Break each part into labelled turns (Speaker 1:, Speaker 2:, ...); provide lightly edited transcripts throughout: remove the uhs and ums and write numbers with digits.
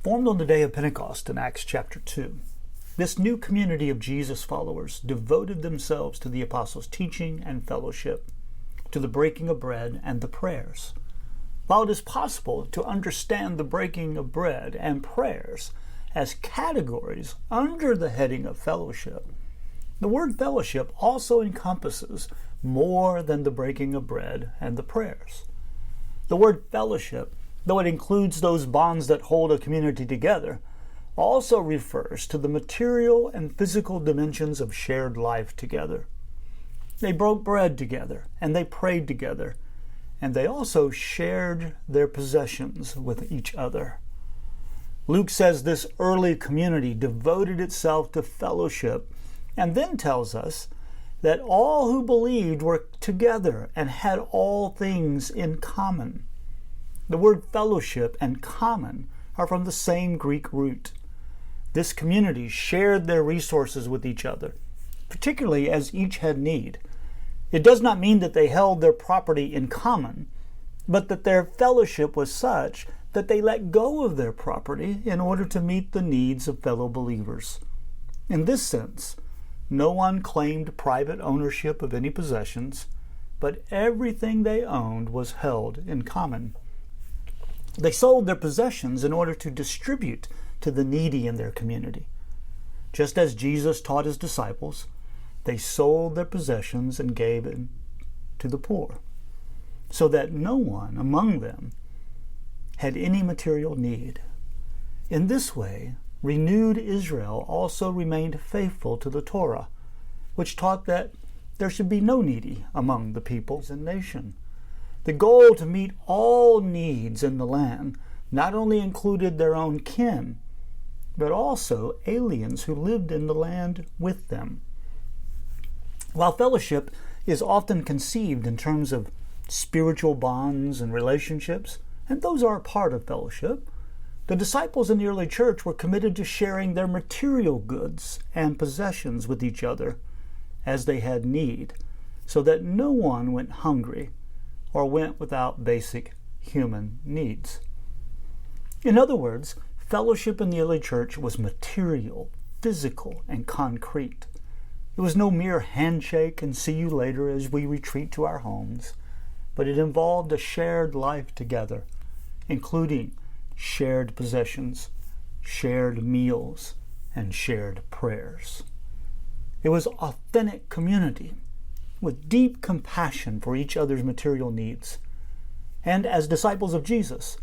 Speaker 1: Formed on the day of Pentecost in Acts chapter 2, this new community of Jesus followers devoted themselves to the apostles' teaching and fellowship, to the breaking of bread and the prayers. While it is possible to understand the breaking of bread and prayers as categories under the heading of fellowship, the word fellowship also encompasses more than the breaking of bread and the prayers. The word fellowship, though it includes those bonds that hold a community together, also refers to the material and physical dimensions of shared life together. They broke bread together, and they prayed together, and they also shared their possessions with each other. Luke says this early community devoted itself to fellowship, and then tells us that all who believed were together and had all things in common. The word fellowship and common are from the same Greek root. This community shared their resources with each other, particularly as each had need. It does not mean that they held their property in common, but that their fellowship was such that they let go of their property in order to meet the needs of fellow believers. In this sense, no one claimed private ownership of any possessions, but everything they owned was held in common. They sold their possessions in order to distribute to the needy in their community. Just as Jesus taught his disciples, they sold their possessions and gave it to the poor, so that no one among them had any material need. In this way, renewed Israel also remained faithful to the Torah, which taught that there should be no needy among the peoples and nation. The goal to meet all needs in the land not only included their own kin, but also aliens who lived in the land with them. While fellowship is often conceived in terms of spiritual bonds and relationships, and those are a part of fellowship, the disciples in the early church were committed to sharing their material goods and possessions with each other as they had need, so that no one went hungry or went without basic human needs. In other words, fellowship in the early church was material, physical, and concrete. It was no mere handshake and see you later as we retreat to our homes, but it involved a shared life together, including shared possessions, shared meals, and shared prayers. It was authentic community with deep compassion for each other's material needs. And as disciples of Jesus,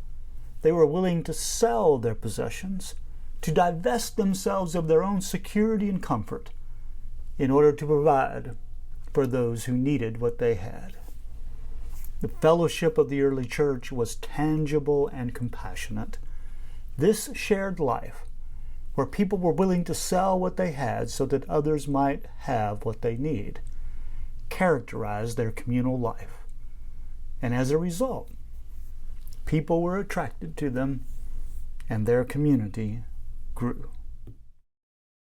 Speaker 1: they were willing to sell their possessions, to divest themselves of their own security and comfort in order to provide for those who needed what they had. The fellowship of the early church was tangible and compassionate. This shared life, where people were willing to sell what they had so that others might have what they need, characterized their communal life. And as a result, people were attracted to them and their community grew.